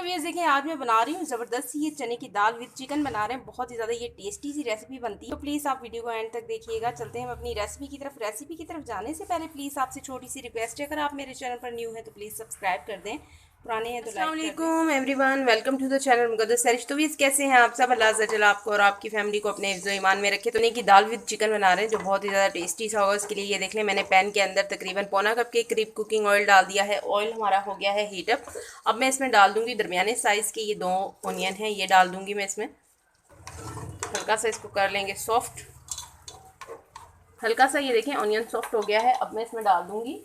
Viewers देखें, आज मैं बना रही हूँ ज़बरदस्त सी ये चने की दाल विद चिकन बना रहे हैं। बहुत ही ज़्यादा ये टेस्टी सी रेसिपी बनती है, तो प्लीज़ आप वीडियो को एंड तक देखिएगा। चलते हैं हम अपनी रेसिपी की तरफ जाने से पहले प्लीज़ आपसे छोटी सी रिक्वेस्ट है, अगर आप मेरे चैनल पर न्यू हैं तो प्लीज़ सब्सक्राइब कर दें, पुराने हैं तो लाइक कर दें। अस्सलाम वालेकुम everyone, welcome to the channel Muqaddas Sairish. तो व्यूअर्स कैसे हैं आप सब? अल्लाह ताला आपको और आपकी फैमिली को अपने हिफ्ज़ ईमान में रखे। तो चने की दाल विद चिकन बना रहे हैं जो बहुत ही ज़्यादा टेस्टी सा होगा। इसके लिए ये देख लें, मैंने पैन के अंदर तकरीबन पौना कप के करीब कुकिंग ऑयल डाल दिया है। ऑयल हमारा हो गया है हीट अप। अब मैं इसमें डाल दूंगी दरमियाने साइज़ के ये 2 ऑनियन हैं, ये डाल दूंगी मैं इसमें। हल्का सा इसको कर लेंगे सॉफ्ट। हल्का सा ये देखें ऑनियन सॉफ्ट हो गया है। अब मैं इसमें डाल दूंगी,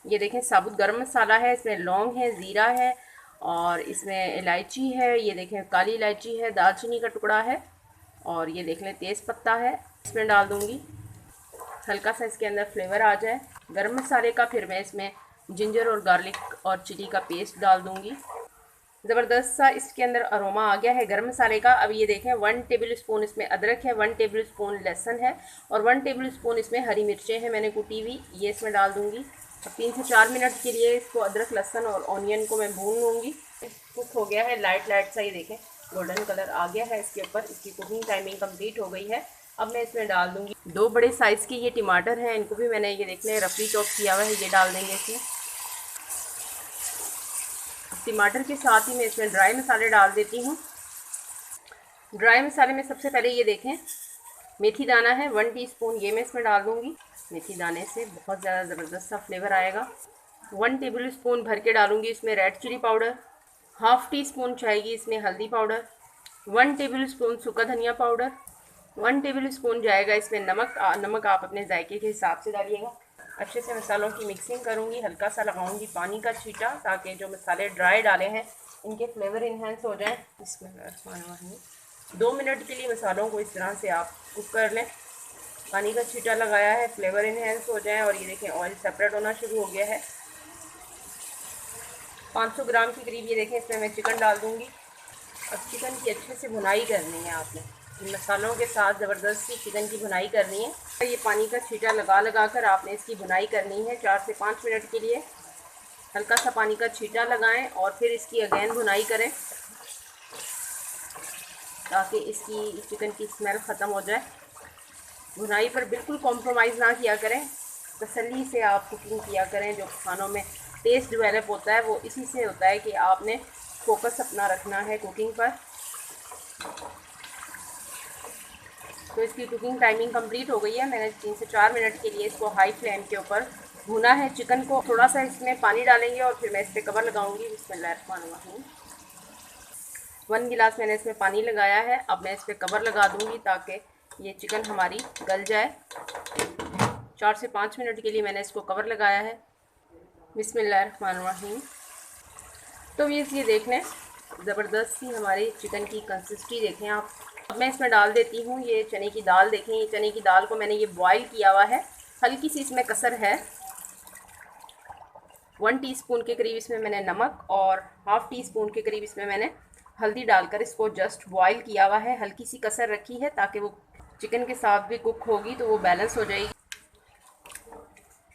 ये देखें साबुत गरम मसाला है, इसमें लौंग है, ज़ीरा है और इसमें इलायची है, ये देखें काली इलायची है, दालचीनी का टुकड़ा है और ये देख लें तेज़ पत्ता है। इसमें डाल दूंगी, हल्का सा इसके अंदर फ्लेवर आ जाए गरम मसाले का। फिर मैं इसमें जिंजर और गार्लिक और चिली का पेस्ट डाल दूंगी। ज़बरदस्त सा इसके अंदर अरोमा आ गया है गरम मसाले का। अब ये देखें 1 टेबल स्पून इसमें अदरक है, 1 टेबल स्पून लहसुन है और 1 टेबल स्पून इसमें हरी मिर्चें हैं मैंने कुटी हुई, ये इसमें डाल दूंगी। अब 3 से 4 मिनट के लिए इसको अदरक लहसुन और ऑनियन को मैं भून लूँगी। कुक हो गया है लाइट सा, ये देखें गोल्डन कलर आ गया है इसके ऊपर। इसकी कुकिंग टाइमिंग कंप्लीट हो गई है। अब मैं इसमें डाल दूंगी 2 बड़े साइज़ के ये टमाटर हैं, इनको भी मैंने ये देख लें रफली चॉप किया हुआ है, ये डाल देंगे इसमें। टमाटर के साथ ही मैं इसमें ड्राई मसाले डाल देती हूँ। ड्राई मसाले में सबसे पहले ये देखें मेथी दाना है 1 टीस्पून, ये मैं इसमें डाल दूँगी। मेथी दाने से बहुत ज़्यादा ज़बरदस्त सा फ्लेवर आएगा। 1 टेबल स्पून भर के डालूँगी इसमें red chilli powder. Half teaspoon जाएगी इसमें हल्दी पाउडर। 1 टेबल स्पून सूखा धनिया पाउडर। 1 टेबल स्पून जाएगा इसमें नमक। नमक आप अपने जायके के हिसाब से डालिएगा। अच्छे से मसालों की मिक्सिंग करूँगी, हल्का सा लगाऊंगी पानी का छींटा ताकि जो मसाले ड्राई डाले हैं इनके फ्लेवर इन्हेंस हो जाएं। इसमें 2 मिनट के लिए मसालों को इस तरह से आप कुक कर लें। पानी का छींटा लगाया है, फ्लेवर इन्हेंस हो जाए और ये देखें ऑयल सेपरेट होना शुरू हो गया है। 500 ग्राम के करीब ये देखें इसमें मैं चिकन डाल दूँगी। अब चिकन की अच्छे से भुनाई करनी है आपने, मसालों के साथ ज़बरदस्त सी चिकन की भुनाई करनी है। ये पानी का छींटा लगा कर आपने इसकी भुनाई करनी है 4 से 5 मिनट के लिए। हल्का सा पानी का छींटा लगाएं और फिर इसकी अगेन भुनाई करें ताकि इसकी चिकन की स्मेल ख़त्म हो जाए। भुनाई पर बिल्कुल कॉम्प्रोमाइज़ ना किया करें, तसल्ली से आप कुकिंग किया करें। जो खानों में टेस्ट डेवलप होता है वो इसी से होता है कि आपने फोकस अपना रखना है कुकिंग पर। तो इसकी कुकिंग टाइमिंग कंप्लीट हो गई है। मैंने 3 से 4 मिनट के लिए इसको हाई फ्लेम के ऊपर भुना है चिकन को। थोड़ा सा इसमें पानी डालेंगे और फिर मैं इस पर कवर लगाऊंगी। बिस्मिल्लाहिर्रहमानिर्रहीम। 1 गिलास मैंने इसमें पानी लगाया है। अब मैं इस पर कवर लगा दूंगी ताकि ये चिकन हमारी गल जाए। 4 से 5 मिनट के लिए मैंने इसको कवर लगाया है। बिस्मिल्लाहिर्रहमानिर्रहीम। तो ये देख लें ज़बरदस्त सी हमारी चिकन की कंसिस्टेंसी देखें आप। अब मैं इसमें डाल देती हूँ ये चने की दाल। देखें ये चने की दाल को मैंने ये बॉईल किया हुआ है, हल्की सी इसमें कसर है। 1 टीस्पून के करीब इसमें मैंने नमक और हाफ़ टी स्पून के करीब इसमें मैंने हल्दी डालकर इसको जस्ट बॉईल किया हुआ है। हल्की सी कसर रखी है ताकि वो चिकन के साथ भी कुक होगी तो वो बैलेंस हो जाएगी।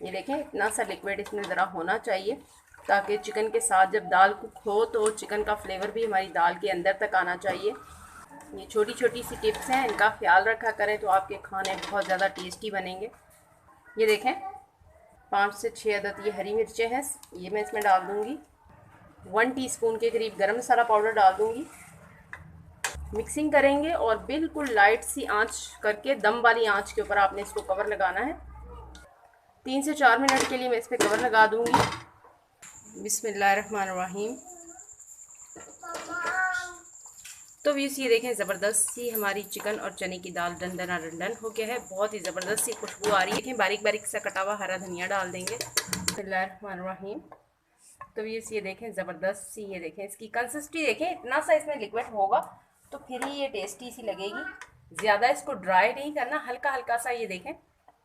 ये देखें इतना सा लिक्विड इसमें ज़रा होना चाहिए ताकि चिकन के साथ जब दाल कुक हो तो चिकन का फ्लेवर भी हमारी दाल के अंदर तक आना चाहिए। ये छोटी छोटी सी टिप्स हैं, इनका ख्याल रखा करें तो आपके खाने बहुत ज़्यादा टेस्टी बनेंगे। ये देखें 5 से 6 अदद ये हरी मिर्चें हैं, ये मैं इसमें डाल दूँगी। 1 टीस्पून के करीब गरम मसाला पाउडर डाल दूँगी। मिक्सिंग करेंगे और बिल्कुल लाइट सी आंच करके दम वाली आंच के ऊपर आपने इसको कवर लगाना है। 3 से 4 मिनट के लिए मैं इस पर कवर लगा दूँगी। बिस्मिल्लाहिर्रहमानिर्रहीम। तो व्यूअर्स ये देखें ज़बरदस्त सी हमारी चिकन और चने की दाल डन हो गया है। बहुत ही ज़बरदस्त सी खुशबू आ रही है। देखें बारीक बारीक सा कटा हुआ हरा धनिया डाल देंगे। बिस्मिल्लाहिर्रहमानिर्रहीम। तो व्यूअर्स ये देखें ज़बरदस्त सी, ये देखें इसकी कंसिस्टेंसी देखें, इतना सा इसमें लिक्विड होगा तो फिर ही ये टेस्टी सी लगेगी। ज़्यादा इसको ड्राई नहीं करना, हल्का हल्का सा ये देखें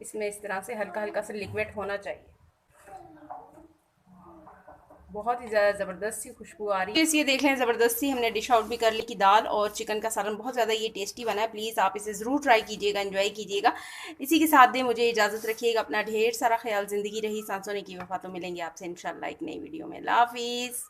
इसमें इस तरह से हल्का हल्का सा लिक्विड होना चाहिए। बहुत ही ज़्यादा ज़बरदस्त सी खुशबू आ रही है। तो ये देख लें ज़बरदस्त सी हमने डिश आउट भी कर ली कि दाल और चिकन का सालन बहुत ज़्यादा ये टेस्टी बना है। प्लीज़ आप इसे ज़रूर ट्राई कीजिएगा, एंजॉय कीजिएगा। इसी के साथ दे मुझे इजाज़त रखिएगा। अपना ढेर सारा ख्याल। ज़िंदगी रही सांसों ने की वफ़ा। तो मिलेंगे आपसे इंशाल्लाह एक नई वीडियो में। अल्लाह हाफ़िज़।